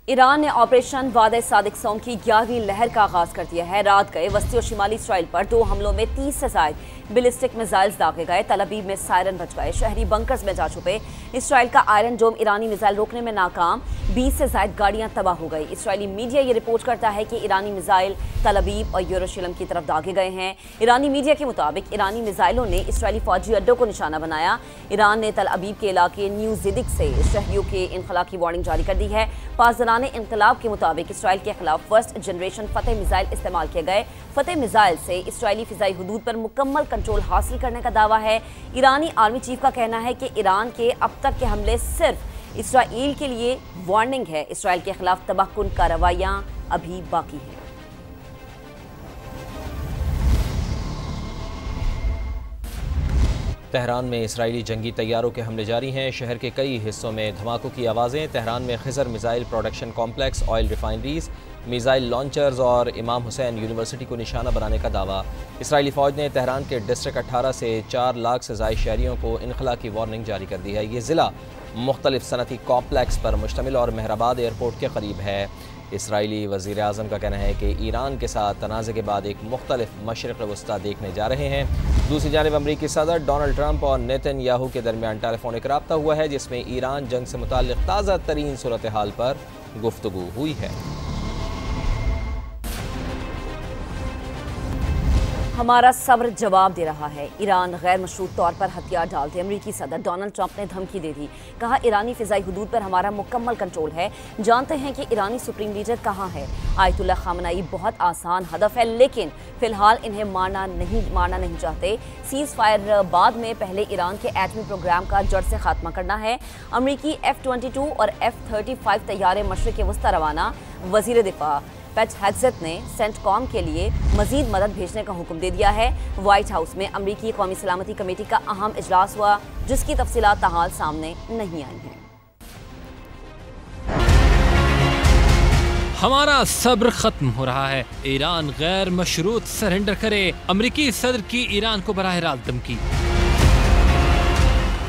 Iran ने operation वादे सादिक सौम की 11वीं लहर का आगाज कर दिया है। रात गए वस्ती और शिमाली इसराइल पर 2 हमलों में 30 से ज्यादा बैलिस्टिक मिसाइल्स दागे गए। तल अबीब में सायरन बज गए, शहरी बंकर्स में जा छुपे। इसराइल का आयरन डोम ईरानी मिसाइल रोकने में नाकाम, 20 से ज्यादा गाड़ियां तबाह हो गई। इसराइली मीडिया ये रिपोर्ट करता है कि ईरानी मिसाइल तल अबीब और यरूशलेम की तरफ दागे गए हैं। ईरानी मीडिया के मुताबिक ईरानी मिसाइलों ने इसराइली फौजी अड्डों को निशाना बनाया। ईरान ने तल अबीब के इलाके न्यू जिदिक से शहरियों के इनखला की वार्निंग जारी कर दी है। पासदारान इनकलाब के मुताबिक इसराइल के खिलाफ फर्स्ट जनरेशन फतेह मिसाइल इस्तेमाल किए गए। फतेह मिसाइल से इसराइली फिजाई हुदूद पर मुकम्मल कंट्रोल हासिल करने का दावा है। ईरानी आर्मी चीफ का कहना है कि ईरान के अब तक के हमले सिर्फ इसराइल के लिए वार्निंग है। इसराइल के खिलाफ तबाहकुन कार्रवाइयां अभी बाकी हैं। तेहरान में इसराइली जंगी तैयारों के हमले जारी हैं। शहर के कई हिस्सों में धमाकों की आवाज़ें। तेहरान में खिजर missile production complex, oil refineries, missile launchers और इमाम हुसैन यूनिवर्सिटी को निशाना बनाने का दावा। इसराइली फ़ौज ने तेहरान के डिस्ट्रिक्ट 18 से 4 लाख से ज़ायद शहरियों को इनखला की वार्निंग जारी कर दी है। ये ज़िला मुख्तलिफ सनती कॉम्प्लेक्स पर मुश्तमिल और मेहराबाद एयरपोर्ट के करीब है। इसराइली वज़ीर आज़म का कहना है कि ईरान के साथ तनाज़े के बाद एक मुख्तलिफ मशरिक़ वस्ता देखने जा रहे हैं। दूसरी जानिब अमरीकी सदर डोनाल्ड ट्रंप और नेतन्याहू के दरमियान टेलीफोनिक रब्ता हुआ है, जिसमें ईरान जंग से मुताल्लिक़ ताज़ा तरीन सूरत हाल पर गुफ्तगू हुई है। हमारा सब्र जवाब दे रहा है। ईरान गैर मशरूत तौर पर हथियार डालते अमरीकी सदर डोनाल्ड ट्रंप ने धमकी दे दी। कहा, ईरानी फिजाई हुदूद पर हमारा मुकम्मल कंट्रोल है। जानते हैं कि ईरानी सुप्रीम लीडर कहाँ है। आयतुल्ला खामनाई बहुत आसान हदफ है, लेकिन फिलहाल इन्हें मारना नहीं चाहते। सीज फायर बाद में पहले ईरान के एटमी प्रोग्राम का जड़ से खात्मा करना है। अमरीकी F-22 और F-35 तैयारे मशरिक़ वस्ता रवाना। वज़ीर दिफा पेट हेग्सेथ ने सेंटकॉम के लिए मजीद मदद भेजने का हुक्म दे दिया है। व्हाइट हाउस में अमरीकी कौमी सलामती कमेटी का अहम इजलास हुआ, जिसकी तफसीलात ताहाल सामने नहीं आई हैं। हमारा सब्र खत्म हो रहा है। ईरान गैर मशरूत सरेंडर करे। अमरीकी सदर की ईरान को बराह रास्त धमकी।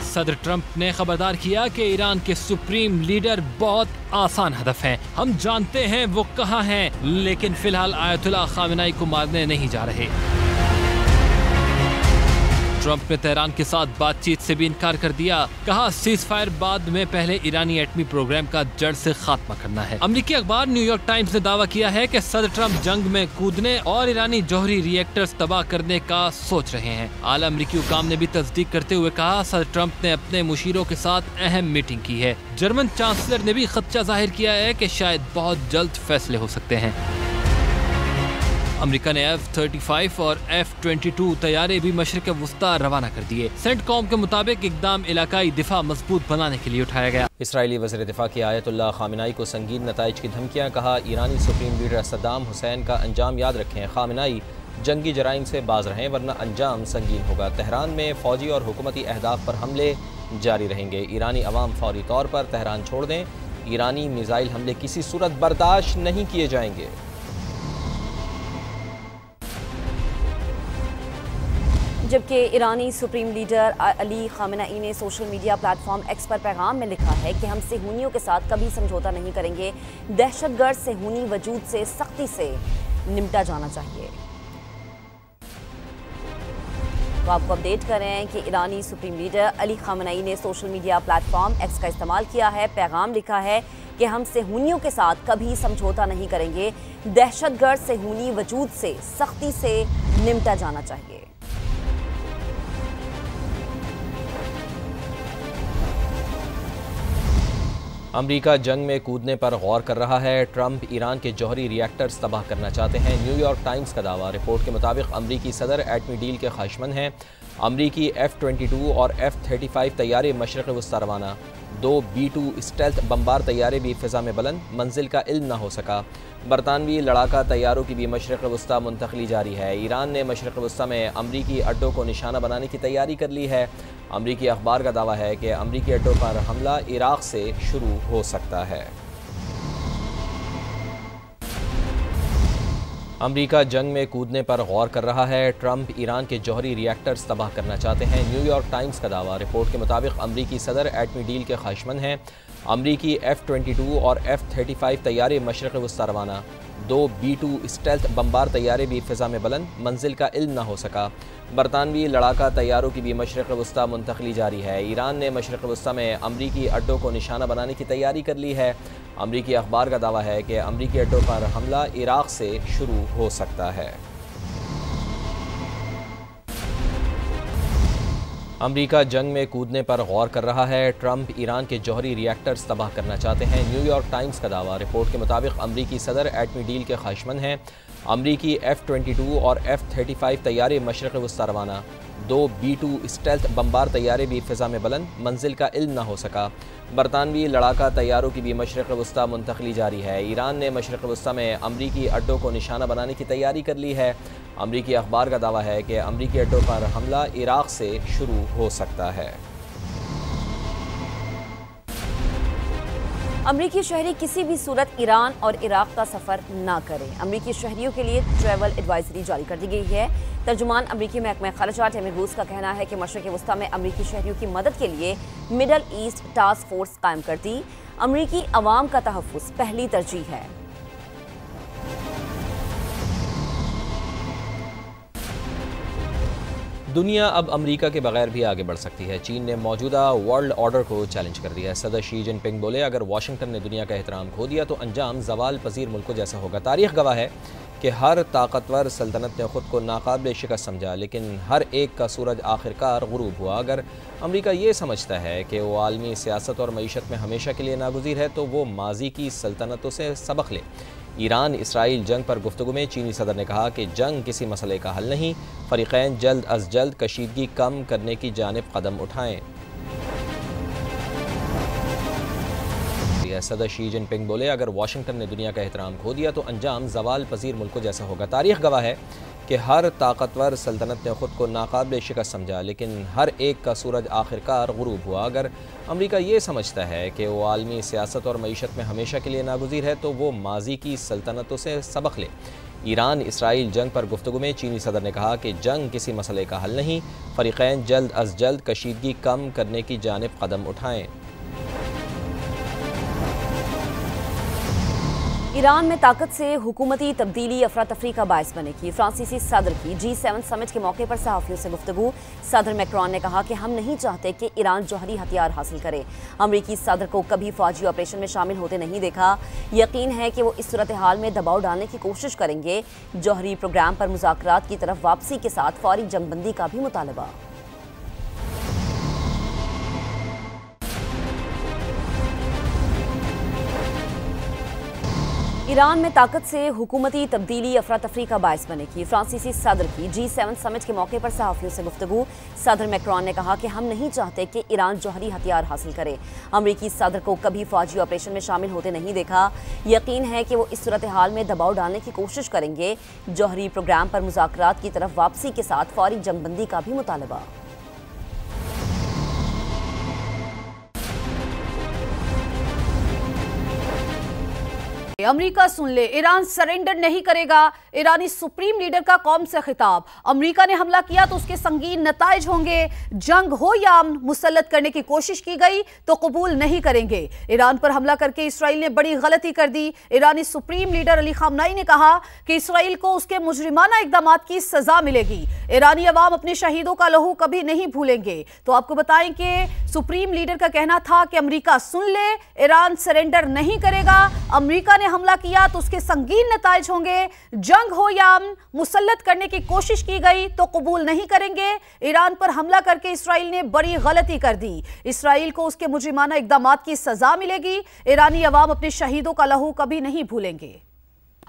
सदर ट्रंप ने खबरदार किया कि ईरान के सुप्रीम लीडर बहुत आसान हदफ हैं। हम जानते हैं वो कहाँ हैं, लेकिन फिलहाल आयतुल्ला खामेनी को मारने नहीं जा रहे। ट्रंप ने तेहरान के साथ बातचीत से भी इनकार कर दिया। कहा, सीज फायर बाद में पहले ईरानी एटमी प्रोग्राम का जड़ से खात्मा करना है। अमरीकी अखबार न्यूयॉर्क टाइम्स ने दावा किया है कि सदर ट्रंप जंग में कूदने और ईरानी जौहरी रिएक्टर्स तबाह करने का सोच रहे हैं। आला अमरीकी हुकाम ने भी तस्दीक करते हुए कहा, सदर ट्रंप ने अपने मुशीरों के साथ अहम मीटिंग की है। जर्मन चांसलर ने भी खदशा जाहिर किया है कि शायद बहुत जल्द फैसले हो सकते हैं। अमेरिका ने F-35 और F-22 तैयारे भी मशरिक़ वस्ता रवाना कर दिए। सेंटकॉम के मुताबिक इक़दाम इलाकाई दिफा मजबूत बनाने के लिए उठाया गया। इसराइली वज़ीर दिफा की आयतुल्ला खामेनी को संगीन नताइज की धमकियाँ। कहा, ईरानी सुप्रीम लीडर सद्दाम हुसैन का अंजाम याद रखें। खामेनी जंगी जराइम से बाज रहें, वरना अंजाम संगीन होगा। तेहरान में फौजी और हुकूमती अहदाफ पर हमले जारी रहेंगे। ईरानी अवाम फौरी तौर पर तेहरान छोड़ दें। ईरानी मिसाइल हमले किसी सूरत बर्दाश्त नहीं किए जाएंगे। जबकि ईरानी सुप्रीम लीडर अली खामेनी ने सोशल मीडिया प्लेटफॉर्म एक्स पर पैगाम में लिखा है कि हम सेहूनियों के साथ कभी समझौता नहीं करेंगे। दहशतगर्द सेहूनी वजूद से सख्ती से निपटा जाना चाहिए। तो आपको अपडेट करें कि ईरानी सुप्रीम लीडर अली खामेनी ने सोशल मीडिया प्लेटफॉर्म एक्स का इस्तेमाल किया है। पैगाम लिखा है कि हम सेहूनियों के साथ कभी समझौता नहीं करेंगे। दहशतगर्द सेहूनी वजूद से सख्ती से निपटा जाना चाहिए। अमरीका जंग में कूदने पर गौर कर रहा है। ट्रंप ईरान के जौहरी रिएक्टर्स तबाह करना चाहते हैं। न्यूयॉर्क टाइम्स का दावा। रिपोर्ट के मुताबिक अमरीकी सदर एटमी डील के ख्वाहिशमंद हैं। अमरीकी F-22 और F-35 तैयारे मशरिक़ वस्ता रवाना। 2 B-2 स्टेल्थ बम्बार तैयारे भी फ़िज़ा में बुलंद, मंजिल का इल्म न हो सका। बरतानवी लड़ाका तैयारों की भी मशरिक़ वस्ता मुंतकली जारी है। ईरान ने मशरिक़ वस्ता में अमरीकी अड्डों को निशाना बनाने की तैयारी कर ली है। अमरीकी अखबार का दावा है कि अमरीकी अड्डों पर हमला इराक़ से शुरू हो सकता है। अमरीका जंग में कूदने पर गौर कर रहा है। ट्रंप ईरान के जौहरी रिएक्टर्स तबाह करना चाहते हैं। न्यूयॉर्क टाइम्स का दावा। रिपोर्ट के मुताबिक अमरीकी सदर एटमी डील के ख्वाहिशमंद हैं। अमरीकी F-22 और F-35 तैयारे मशरक़ वस्ता रवाना, 2 B-2 स्टेल्थ बम्बार तैयारे भी फ़िज़ा में बुलंद, मंजिल का इल्म न हो सका। बरतानवी लड़ाका तैयारों की भी मशरक़ वस्ता मुंतक़ली जारी है। ईरान ने मशरक़ वस्ता में अमरीकी अड्डों को निशाना बनाने की तैयारी कर ली है। अमरीकी अखबार का दावा है कि अमरीकी अड्डों पर हमला इराक़ से शुरू हो सकता है। अमरीका जंग में कूदने पर गौर कर रहा है। ट्रंप ईरान के जौहरी रिएक्टर्स तबाह करना चाहते हैं। न्यूयॉर्क टाइम्स का दावा। रिपोर्ट के मुताबिक अमरीकी सदर एटमी डील के ख्वाहिशमंद हैं। अमरीकी F-22 और F-35 तैयारे मशरक़ वस्ता रवाना, 2 B-2 स्टेल्थ बम्बार तैयारे भी फ़िज़ा में बुलंद, मंजिल का इल्म न हो सका। बरतानवी लड़ाका तैयारों की भी मशरक़ वस्ता मुंतक़ली जारी है। ईरान ने मशरक़ वस्ता में अमरीकी अड्डों को निशाना बनाने की तैयारी कर ली है। अमरीकी अखबार का दावा है कि अमरीकी अड्डों पर हमला इराक़ से शुरू हो सकता है। अमरीकी शहरी किसी भी सूरत ईरान और इराक़ का सफ़र ना करें। अमरीकी शहरियों के लिए ट्रैवल एडवाइजरी जारी कर दी गई है। तर्जुमान अमरीकी महकमा ख़ारजा टेमी रूस का कहना है कि मशरिक़ वस्ता में अमरीकी शहरियों की मदद के लिए मिडल ईस्ट टास्क फोर्स कायम कर दी। अमरीकी अवाम का तहफ़्फ़ुज़ पहली तरजीह है। दुनिया अब अमेरिका के बगैर भी आगे बढ़ सकती है। चीन ने मौजूदा वर्ल्ड ऑर्डर को चैलेंज कर दिया है। सदर शी जिनपिंग बोले, अगर वाशिंगटन ने दुनिया का एहतराम खो दिया तो अंजाम जवाल पजीर मुल्कों जैसा होगा। तारीख गवाह है कि हर ताकतवर सल्तनत ने ख़ुद को नाकाबिल शिकस्त समझा, लेकिन हर एक का सूरज आखिरकार गुरूब हुआ। अगर अमेरिका ये समझता है कि वो आलमी सियासत और मईशत में हमेशा के लिए नागुज़ीर है तो वो माजी की सल्तनतों से सबक ले। ईरान इसराइल जंग पर गुफ्तगू में चीनी सदर ने कहा कि जंग किसी मसले का हल नहीं, फ़रीक़ैन जल्द अज जल्द कशीदगी कम करने की जानिब कदम उठाएँ। सदर शी जिनपिंग बोले, अगर वाशिंगटन ने दुनिया का एहतराम खो दिया तो अंजाम जवाल पजीर मुल्कों जैसा होगा। तारीख गवाह है कि हर ताकतवर सल्तनत ने ख़ुद को नाकाबिल शिकस्त समझा, लेकिन हर एक का सूरज आखिरकार गुरूब हुआ। अगर अमेरिका ये समझता है कि वो आलमी सियासत और मईशत में हमेशा के लिए नागुज़ीर है तो वो माजी की सल्तनतों से सबक ले। ईरान इसराइल जंग पर गुफ्तगू में चीनी सदर ने कहा कि जंग किसी मसले का हल नहीं, फ़रीक़ैन जल्द अज जल्द कशीदगी कम करने की जानिब कदम उठाएँ। ईरान में ताकत से हुकूमती तब्दीली अफरा तफरी का बायस बनेगी। फ्रांसीसी सदर की G7 समिट के मौके पर सहाफ़ियों से गुफ्तगू। सदर मैक्रोन ने कहा कि हम नहीं चाहते कि ईरान जौहरी हथियार हासिल करे। अमरीकी सदर को कभी फौजी ऑपरेशन में शामिल होते नहीं देखा। यकीन है कि वो इस सूरत हाल में दबाव डालने की कोशिश करेंगे। जौहरी प्रोग्राम पर मुज़ाकरात की तरफ वापसी के साथ फौरी जंगबंदी का भी मुतालबा। ईरान में ताकत से हुकूमती तब्दीली अफरा तफरी का बायस बनेगी। फ्रांसीसी सदर की G7 समिट के मौके पर सहाफ़ियों से गुफ्तगू। सदर मैक्रोन ने कहा कि हम नहीं चाहते कि ईरान जौहरी हथियार हासिल करे। अमरीकी सदर को कभी फौजी ऑपरेशन में शामिल होते नहीं देखा। यकीन है कि वो इस सूरत हाल में दबाव डालने की कोशिश करेंगे। जौहरी प्रोग्राम पर मुज़ाकरात की तरफ वापसी के साथ फौरी जंगबंदी का भी मुतालबा। अमेरिका सुन ले, ईरान सरेंडर नहीं करेगा। ईरानी सुप्रीम लीडर का कौम से खिताब। अमेरिका ने हमला किया तो उसके संगीन नताइज होंगे। जंग हो या अमन, मुसल्लत करने की कोशिश की गई तो कबूल नहीं करेंगे। ईरान पर हमला करके इसराइल ने बड़ी गलती कर दी। ईरानी सुप्रीम लीडर अली खामनाई ने कहा कि इसराइल को उसके मुजरिमाना इकदामात की सजा मिलेगी। ईरानी अवाम अपने शहीदों का लहू कभी नहीं भूलेंगे। तो आपको बताएं कि सुप्रीम लीडर का कहना था कि अमेरिका सुन ले, ईरान सरेंडर नहीं करेगा। अमेरिका ने हमला किया तो उसके संगीन नताइज होंगे। जंग हो या अमन, मुसल्लत करने की कोशिश की गई तो कबूल नहीं करेंगे। ईरान पर हमला करके इसराइल ने बड़ी गलती कर दी। इसराइल को उसके मुजरिमाना इकदामात की सजा मिलेगी। ईरानी अवाम अपने शहीदों का लहू कभी नहीं भूलेंगे।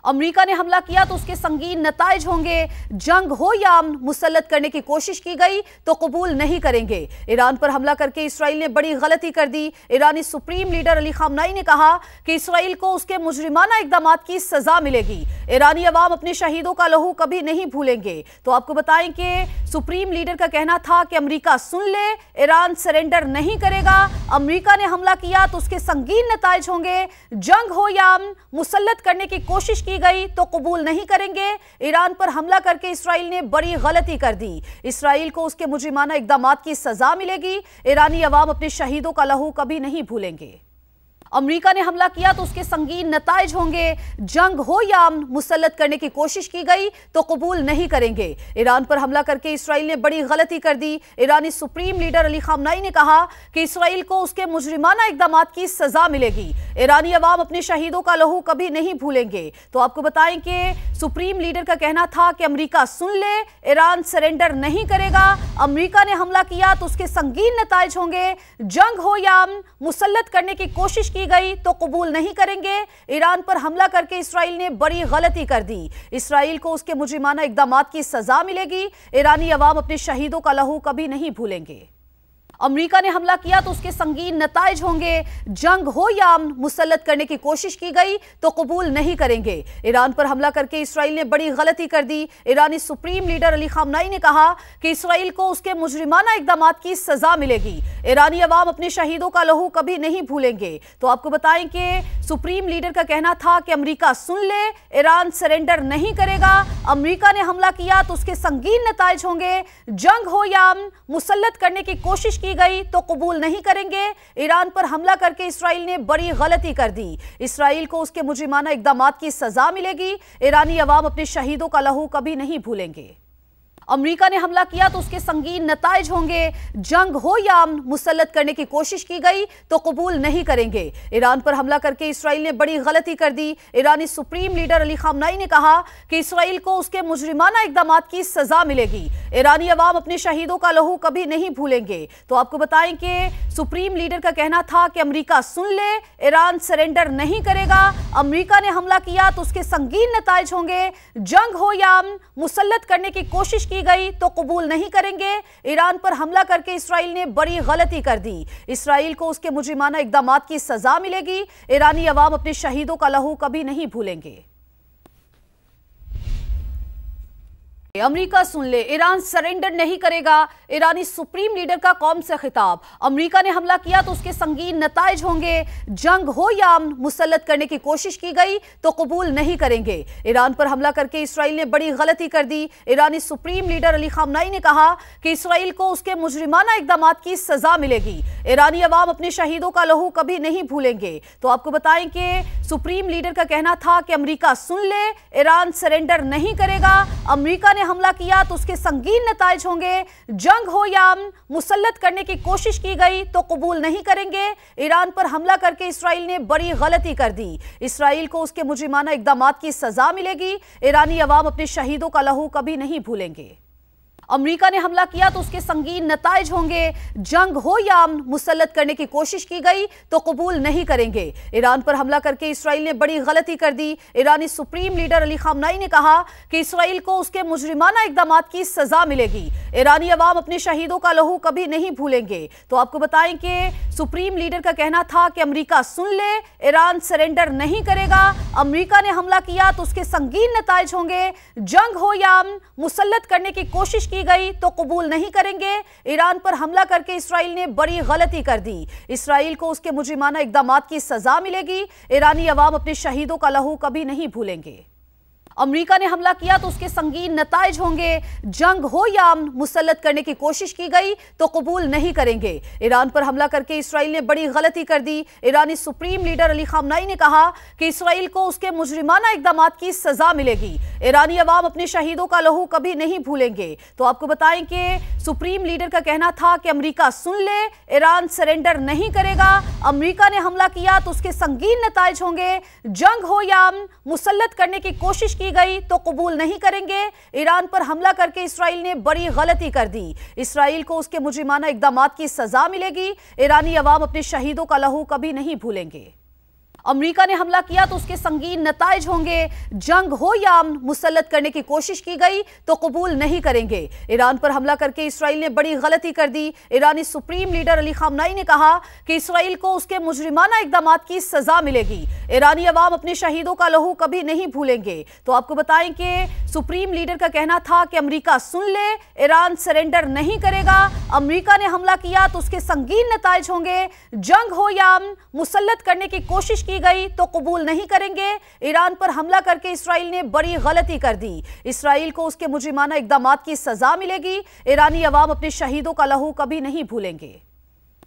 अमेरिका ने हमला किया तो उसके संगीन नताइज होंगे। जंग हो या अमन, मुसल्लत करने की कोशिश की गई तो कबूल नहीं करेंगे। ईरान पर हमला करके इसराइल ने बड़ी गलती कर दी। ईरानी सुप्रीम लीडर अली खामनाई ने कहा कि इसराइल को उसके मुजरिमाना इकदामात की सजा मिलेगी। ईरानी अवाम अपने शहीदों का लहू कभी नहीं भूलेंगे। तो आपको बताएं कि सुप्रीम लीडर का कहना था कि अमेरिका सुन ले, ईरान सरेंडर नहीं करेगा। अमेरिका ने हमला किया तो उसके संगीन नताइज होंगे। जंग हो या अमन, मुसल्लत करने की कोशिश की गई तो कबूल नहीं करेंगे। ईरान पर हमला करके इसराइल ने बड़ी गलती कर दी। इसराइल को उसके मुजरिमाना इकदामात की सजा मिलेगी। ईरानी अवाम अपने शहीदों का लहू कभी नहीं भूलेंगे। अमेरिका ने हमला किया तो उसके संगीन नताइज होंगे। जंग हो या अमन मुसल्लत करने की कोशिश की गई तो कबूल नहीं करेंगे। ईरान पर हमला करके इसराइल ने बड़ी गलती कर दी। ईरानी सुप्रीम लीडर अली खामनाई ने कहा कि इसराइल को उसके मुजरिमाना इकदामात की सजा मिलेगी। ईरानी अवाम अपने शहीदों का लहू कभी नहीं भूलेंगे। तो आपको बताएं कि सुप्रीम लीडर का कहना था कि अमेरिका सुन ले, ईरान सरेंडर नहीं करेगा। अमेरिका ने हमला किया तो उसके संगीन नताइज होंगे। जंग हो या अमन मुसल्लत करने की कोशिश की गई तो कबूल नहीं करेंगे। ईरान पर हमला करके इसराइल ने बड़ी गलती कर दी। इसराइल को उसके मुजरिमाना इकदामात की सजा मिलेगी। ईरानी अवाम अपने शहीदों का लहू कभी नहीं भूलेंगे। अमेरिका ने हमला किया तो उसके संगीन नताइज होंगे। जंग हो या अमन मुसल्लत करने की कोशिश की गई तो कबूल नहीं करेंगे। ईरान पर हमला करके इसराइल ने बड़ी गलती कर दी। ईरानी सुप्रीम लीडर अली खामनाई ने कहा कि इसराइल को उसके मुजरिमाना इकदामात की सजा मिलेगी। ईरानी अवाम अपने शहीदों का लहू कभी नहीं भूलेंगे। तो आपको बताएं कि सुप्रीम लीडर का कहना था कि अमेरिका सुन ले, ईरान सरेंडर नहीं करेगा। अमेरिका ने हमला किया तो उसके संगीन नताइज होंगे। जंग हो या अमन मुसल्लत करने की कोशिश की गई तो कबूल नहीं करेंगे। ईरान पर हमला करके इसराइल ने बड़ी गलती कर दी। इसराइल को उसके मुजरिमाना इकदामात की सजा मिलेगी। ईरानी अवाम अपने शहीदों का लहू कभी नहीं भूलेंगे। अमेरिका ने हमला किया तो उसके संगीन नताइज होंगे। जंग हो या अमन मुसल्लत करने की कोशिश की गई तो कबूल नहीं करेंगे। ईरान पर हमला करके इसराइल ने बड़ी गलती कर दी। ईरानी सुप्रीम लीडर अली खामनाई ने कहा कि इसराइल को उसके मुजरिमाना इकदामात की सजा मिलेगी। ईरानी अवाम अपने शहीदों का लहू कभी नहीं भूलेंगे। तो आपको बताएं कि सुप्रीम लीडर का कहना था कि अमेरिका सुन ले, ईरान सरेंडर नहीं करेगा। अमेरिका ने हमला किया तो उसके संगीन नताइज होंगे। जंग हो या अमन मुसल्लत करने की कोशिश की गई तो कबूल नहीं करेंगे। ईरान पर हमला करके इसराइल ने बड़ी गलती कर दी। इसराइल को उसके मुजरिमाना इकदामात की सजा मिलेगी। ईरानी अवाम अपने शहीदों का लहू कभी नहीं भूलेंगे। अमेरिका सुन ले, ईरान सरेंडर नहीं करेगा। ईरानी सुप्रीम लीडर का कौम से खिताब। अमेरिका ने हमला किया तो उसके संगीन नताइज होंगे। जंग हो या अमन मुसल्लत करने की कोशिश की गई तो कबूल नहीं करेंगे। ईरान पर हमला करके इसराइल ने बड़ी गलती कर दी। ईरानी सुप्रीम लीडर अली खामनाई ने कहा कि इसराइल को उसके मुजरिमाना इकदामात की सजा मिलेगी। ईरानी अवाम अपने शहीदों का लहू कभी नहीं भूलेंगे। तो आपको बताएं कि सुप्रीम लीडर का कहना था कि अमेरिका सुन ले, ईरान सरेंडर नहीं करेगा। अमेरिका हमला किया तो उसके संगीन नताइज होंगे। जंग हो या अमन मुसल्लत करने की कोशिश की गई तो कबूल नहीं करेंगे। ईरान पर हमला करके इसराइल ने बड़ी गलती कर दी। इसराइल को उसके मुजरिमाना इकदामात की सजा मिलेगी। ईरानी अवाम अपने शहीदों का लहू कभी नहीं भूलेंगे। अमेरिका ने हमला किया तो उसके संगीन नताइज होंगे। जंग हो या अमन मुसल्लत करने की कोशिश की गई तो कबूल नहीं करेंगे। ईरान पर हमला करके इसराइल ने बड़ी गलती कर दी। ईरानी सुप्रीम लीडर अली खामनाई ने कहा कि इसराइल को उसके मुजरिमाना इकदामात की सजा मिलेगी। ईरानी अवाम अपने शहीदों का लहू कभी नहीं भूलेंगे। तो आपको बताएं कि सुप्रीम लीडर का कहना था कि अमेरिका सुन ले, ईरान सरेंडर नहीं करेगा। अमेरिका ने हमला किया तो उसके संगीन नताइज होंगे। जंग हो या अमन मुसल्लत करने की कोशिश की गई तो कबूल नहीं करेंगे। ईरान पर हमला करके इसराइल ने बड़ी गलती कर दी। इसराइल को उसके मुजरिमाना इकदामात की सजा मिलेगी। ईरानी अवाम अपने शहीदों का लहू कभी नहीं भूलेंगे। अमेरिका ने हमला किया तो उसके संगीन नताइज होंगे। जंग हो या अमन मुसल्लत करने की कोशिश की गई तो कबूल नहीं करेंगे। ईरान पर हमला करके इसराइल ने बड़ी गलती कर दी। ईरानी सुप्रीम लीडर अली खामनाई ने कहा कि इसराइल को उसके मुजरिमाना इकदामात की सजा मिलेगी। ईरानी अवाम अपने शहीदों का लहू कभी नहीं भूलेंगे। तो आपको बताएं कि सुप्रीम लीडर का कहना था कि अमेरिका सुन ले, ईरान सरेंडर नहीं करेगा। अमेरिका ने हमला किया तो उसके संगीन नताइज होंगे। जंग हो या अमन मुसल्लत करने की कोशिश की गई तो कबूल नहीं करेंगे। ईरान पर हमला करके इसराइल ने बड़ी गलती कर दी। इसराइल को उसके मुजरिमाना इकदामात की सजा मिलेगी। ईरानी अवाम अपने शहीदों का लहू कभी नहीं भूलेंगे। अमेरिका ने हमला किया तो उसके संगीन नताइज होंगे। जंग हो या अमन मुसल्लत करने की कोशिश की गई तो कबूल नहीं करेंगे। ईरान पर हमला करके इसराइल ने बड़ी गलती कर दी। ईरानी सुप्रीम लीडर अली खामनाई ने कहा कि इसराइल को उसके मुजरिमाना इकदामात की सजा मिलेगी। ईरानी अवाम अपने शहीदों का लहू कभी नहीं भूलेंगे। तो आपको बताएं कि सुप्रीम लीडर का कहना था कि अमेरिका सुन ले, ईरान सरेंडर नहीं करेगा। अमेरिका ने हमला किया तो उसके संगीन नताइज होंगे। जंग हो या अमन मुसल्लत करने की कोशिश की गई तो कबूल नहीं करेंगे। ईरान पर हमला करके इसराइल ने बड़ी गलती कर दी। इसराइल को उसके मुजरिमाना इकदामात की सजा मिलेगी। ईरानी अवाम अपने शहीदों का लहू कभी नहीं भूलेंगे।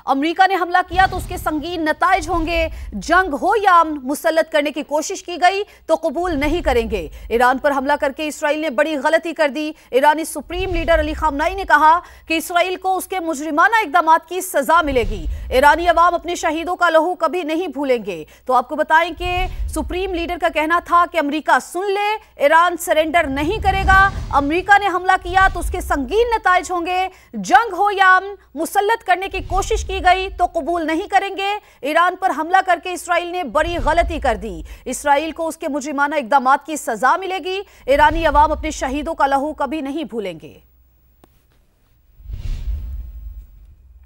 अमेरिका ने हमला किया तो उसके संगीन नताइज होंगे। जंग हो या अमन मुसल्लत करने की कोशिश की गई तो कबूल नहीं करेंगे। ईरान पर हमला करके इसराइल ने बड़ी गलती कर दी। ईरानी सुप्रीम लीडर अली खामनेई ने कहा कि इसराइल को उसके मुजरिमाना इकदामात की सजा मिलेगी। ईरानी अवाम अपने शहीदों का लहू कभी नहीं भूलेंगे। तो आपको बताएं कि सुप्रीम लीडर का कहना था कि अमेरिका सुन ले, ईरान सरेंडर नहीं करेगा। अमेरिका ने हमला किया तो उसके संगीन नताइज होंगे। जंग हो या अमन मुसल्लत करने की कोशिश की गई तो कबूल नहीं करेंगे। ईरान पर हमला करके इसराइल ने बड़ी गलती कर दी। इसराइल को उसके मुजरिमाना इकदामात की सजा मिलेगी। ईरानी अवाम अपने शहीदों का लहू कभी नहीं भूलेंगे।